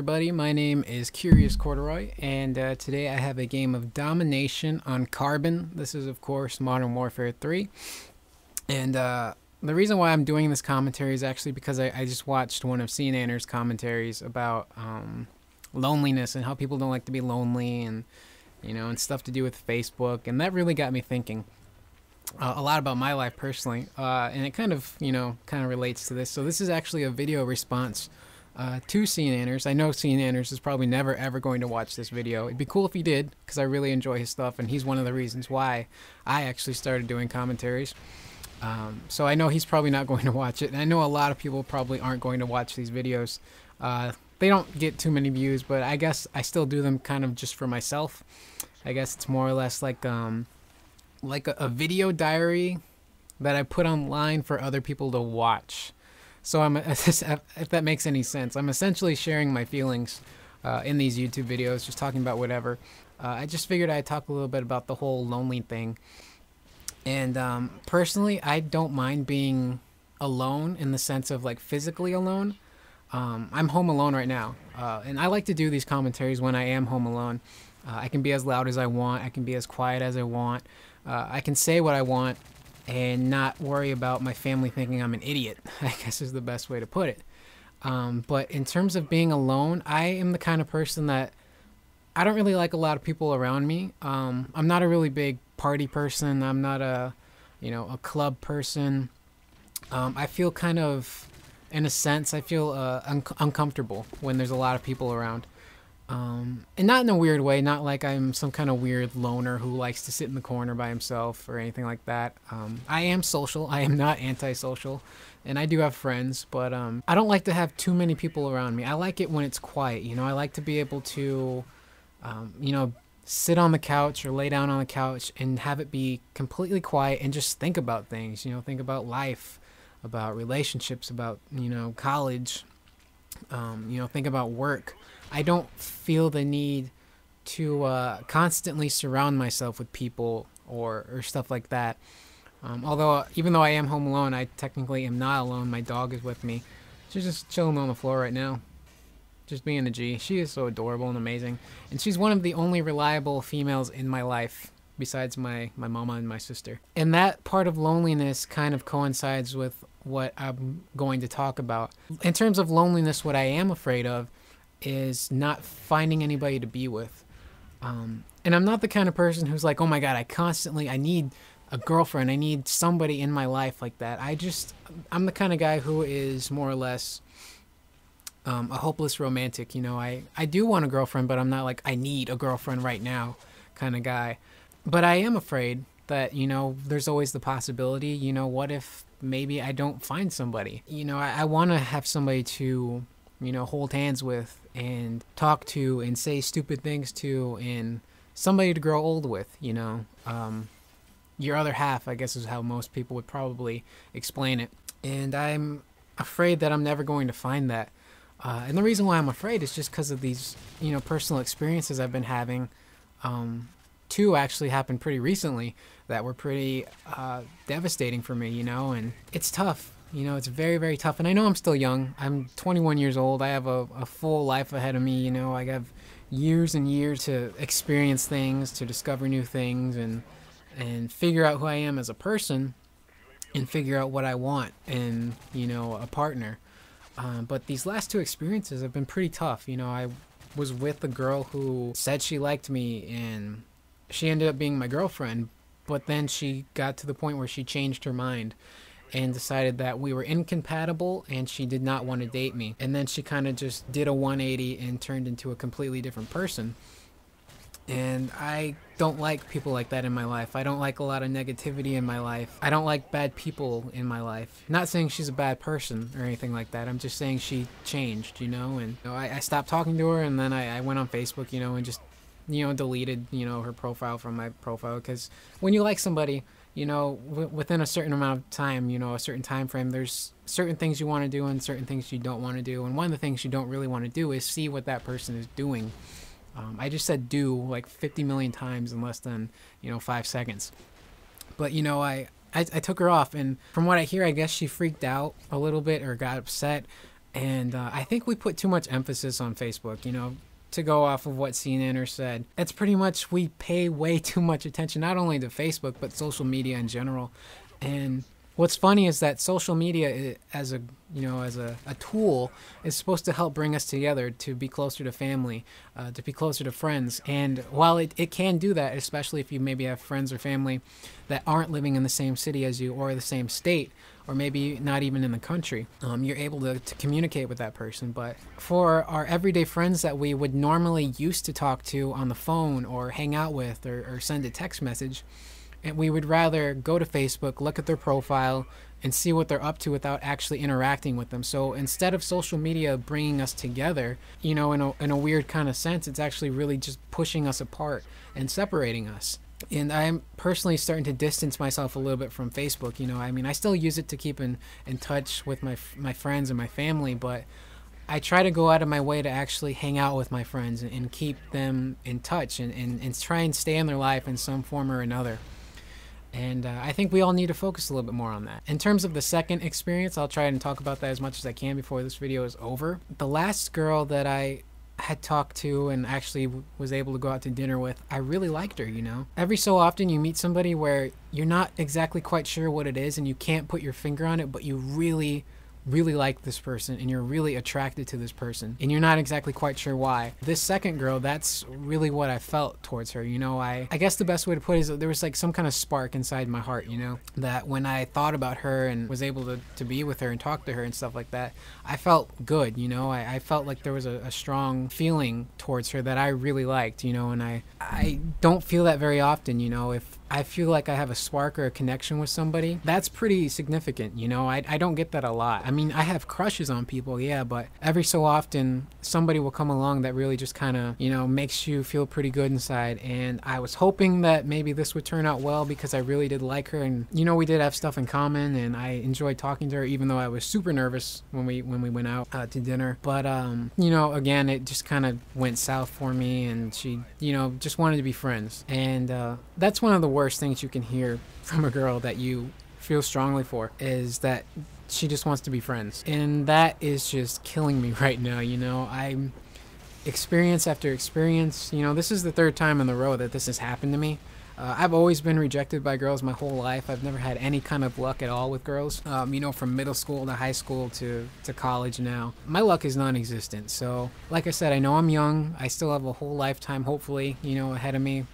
everybody, my name is Curious Corduroy, and today I have a game of domination on Carbon. This is of course Modern Warfare 3, and the reason why I'm doing this commentary is actually because I just watched one of SeaNanners' commentaries about loneliness and how people don't like to be lonely, and and stuff to do with Facebook, and that really got me thinking a lot about my life personally, and it kind of relates to this. So this is actually a video response to SeaNanners. I know SeaNanners is probably never ever going to watch this video. It'd be cool if he did, because I really enjoy his stuff, and he's one of the reasons why I actually started doing commentaries. So I know he's probably not going to watch it, and I know a lot of people probably aren't going to watch these videos. They don't get too many views, but I guess I still do them kind of just for myself. I guess it's more or less like a video diary that I put online for other people to watch. So if that makes any sense, I'm essentially sharing my feelings in these YouTube videos, just talking about whatever. I just figured I'd talk a little bit about the whole lonely thing. And personally, I don't mind being alone in the sense of like physically alone. I'm home alone right now, and I like to do these commentaries when I am home alone. I can be as loud as I want, I can be as quiet as I want, I can say what I want and not worry about my family thinking I'm an idiot, I guess is the best way to put it. But in terms of being alone, I am the kind of person that I don't really like a lot of people around me. I'm not a really big party person. I'm not a club person. I feel kind of, in a sense, I feel uncomfortable when there's a lot of people around. And not in a weird way, not like I'm some kind of weird loner who likes to sit in the corner by himself or anything like that. I am social, I am not antisocial, and I do have friends, but I don't like to have too many people around me. I like it when it's quiet, I like to be able to, sit on the couch or lay down on the couch and have it be completely quiet and just think about things, think about life, about relationships, about, college, think about work. I don't feel the need to constantly surround myself with people or stuff like that. Although, even though I am home alone, I technically am not alone. My dog is with me. She's just chilling on the floor right now, just being a G. She is so adorable and amazing. And she's one of the only reliable females in my life, besides my mama and my sister. And that part of loneliness kind of coincides with what I'm going to talk about. In terms of loneliness, what I am afraid of is not finding anybody to be with. And I'm not the kind of person who's like, oh my god, I need a girlfriend, I need somebody in my life like that. I'm the kind of guy who is more or less a hopeless romantic. I do want a girlfriend, but I'm not like, I need a girlfriend right now kind of guy. But I am afraid that, there's always the possibility, what if maybe I don't find somebody? I want to have somebody to hold hands with and talk to and say stupid things to, and somebody to grow old with, your other half, I guess is how most people would probably explain it. And I'm afraid that I'm never going to find that. And the reason why I'm afraid is just because of these, personal experiences I've been having. Two actually happened pretty recently that were pretty devastating for me, and it's tough. It's very, very tough. And I know I'm still young. I'm 21 years old. I have a full life ahead of me. I have years and years to experience things, to discover new things, and figure out who I am as a person, and figure out what I want in, a partner. But these last two experiences have been pretty tough. I was with a girl who said she liked me, and she ended up being my girlfriend. But then she got to the point where she changed her mind and decided that we were incompatible and she did not want to date me. And then she kind of just did a 180 and turned into a completely different person. And I don't like people like that in my life. I don't like a lot of negativity in my life. I don't like bad people in my life. Not saying she's a bad person or anything like that. I'm just saying she changed, and I stopped talking to her, and then I went on Facebook, and just, deleted, her profile from my profile. Because when you like somebody, within a certain amount of time, a certain time frame, there's certain things you want to do and certain things you don't want to do. And one of the things you don't really want to do is see what that person is doing. I just said do like 50 million times in less than, 5 seconds. But, I took her off, and from what I hear, I guess she freaked out a little bit or got upset. And I think we put too much emphasis on Facebook, you know, to go off of what SeaNanners said. It's pretty much, we pay way too much attention, not only to Facebook, but social media in general. And what's funny is that social media as a, you know, as a tool is supposed to help bring us together, to be closer to family, to be closer to friends. And while it can do that, especially if you maybe have friends or family that aren't living in the same city as you or the same state, or maybe not even in the country, you're able to communicate with that person. But for our everyday friends that we would normally used to talk to on the phone or hang out with or send a text message, and we would rather go to Facebook, look at their profile, and see what they're up to without actually interacting with them. So instead of social media bringing us together, you know, in a weird kind of sense, it's actually really just pushing us apart and separating us. And I'm personally starting to distance myself a little bit from Facebook. You know, I mean, I still use it to keep in touch with my friends and my family, but I try to go out of my way to actually hang out with my friends and keep them in touch and try and stay in their life in some form or another. And I think we all need to focus a little bit more on that. In terms of the second experience, I'll try and talk about that as much as I can before this video is over. The last girl that I had talked to and actually was able to go out to dinner with, I really liked her, you know. Every so often you meet somebody where you're not exactly quite sure what it is and you can't put your finger on it, but you really like this person and you're really attracted to this person and you're not exactly quite sure why. This second girl, that's really what I felt towards her, you know. I guess the best way to put it is that there was like some kind of spark inside my heart, you know, that when I thought about her and was able to be with her and talk to her and stuff like that, I felt good, you know. I felt like there was a strong feeling towards her that I really liked, you know. And I don't feel that very often, you know. If I feel like I have a spark or a connection with somebody, that's pretty significant, you know. I don't get that a lot. I mean, I have crushes on people, yeah, but every so often somebody will come along that really just kind of, you know, makes you feel pretty good inside. And I was hoping that maybe this would turn out well because I really did like her, and you know, we did have stuff in common and I enjoyed talking to her, even though I was super nervous when we went out to dinner. But you know, again, it just kind of went south for me, and she, you know, just wanted to be friends. And that's one of the worst things you can hear from a girl that you feel strongly for, is that she just wants to be friends. And that is just killing me right now, you know. I'm experience after experience, you know, this is the third time in a row that this has happened to me. I've always been rejected by girls my whole life. I've never had any kind of luck at all with girls, you know, from middle school to high school to college now. My luck is non-existent. So like I said, I know I'm young. I still have a whole lifetime, hopefully, you know, ahead of me.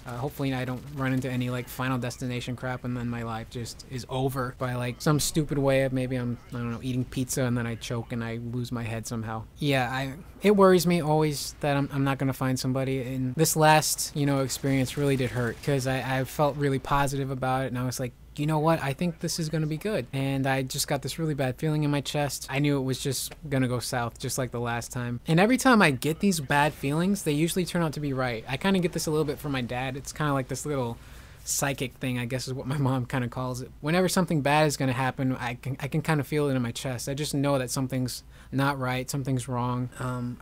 Hopefully I don't run into any like Final Destination crap and then my life just is over by like some stupid way of maybe I don't know, eating pizza and then I choke and I lose my head somehow. Yeah, it worries me always that I'm not gonna find somebody, and this last, you know, experience really did hurt because I felt really positive about it and I was like, you know what, I think this is gonna be good. And I just got this really bad feeling in my chest. I knew it was just gonna go south, just like the last time. And every time I get these bad feelings, they usually turn out to be right. I kind of get this a little bit from my dad. It's kind of like this little psychic thing, I guess is what my mom kind of calls it. Whenever something bad is gonna happen, I can kind of feel it in my chest. I just know that something's not right, something's wrong.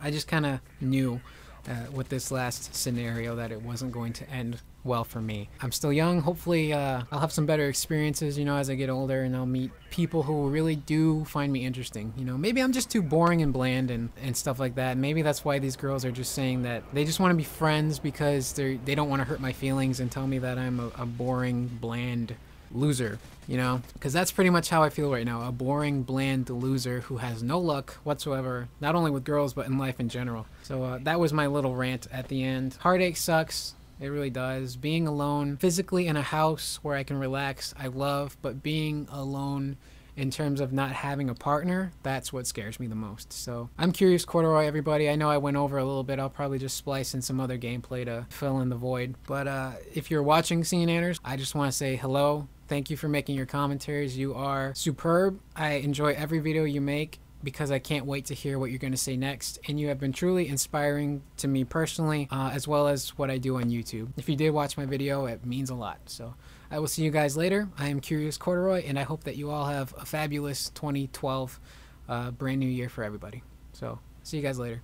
I just kind of knew with this last scenario that it wasn't going to end well for me. I'm still young. Hopefully I'll have some better experiences, you know, as I get older, and I'll meet people who really do find me interesting. You know, maybe I'm just too boring and bland and stuff like that. Maybe that's why these girls are just saying that they just want to be friends because they don't want to hurt my feelings and tell me that I'm a boring, bland loser, you know, because that's pretty much how I feel right now. A boring, bland loser who has no luck whatsoever, not only with girls but in life in general. So that was my little rant at the end. Heartache sucks. It really does. Being alone physically in a house where I can relax, I love, but being alone in terms of not having a partner, that's what scares me the most. So I'm curious, Corduroy, everybody. I know I went over a little bit. I'll probably just splice in some other gameplay to fill in the void. But if you're watching SeaNanners, I just want to say hello. Thank you for making your commentaries. You are superb. I enjoy every video you make because I can't wait to hear what you're going to say next. And you have been truly inspiring to me personally, as well as what I do on YouTube. If you did watch my video, it means a lot. So I will see you guys later. I am Curious Corduroy, and I hope that you all have a fabulous 2012 brand new year for everybody. So see you guys later.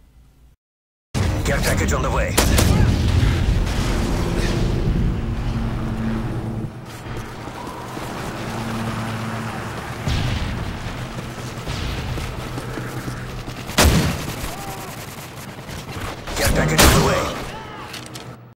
Care package on the way. Care package on the way.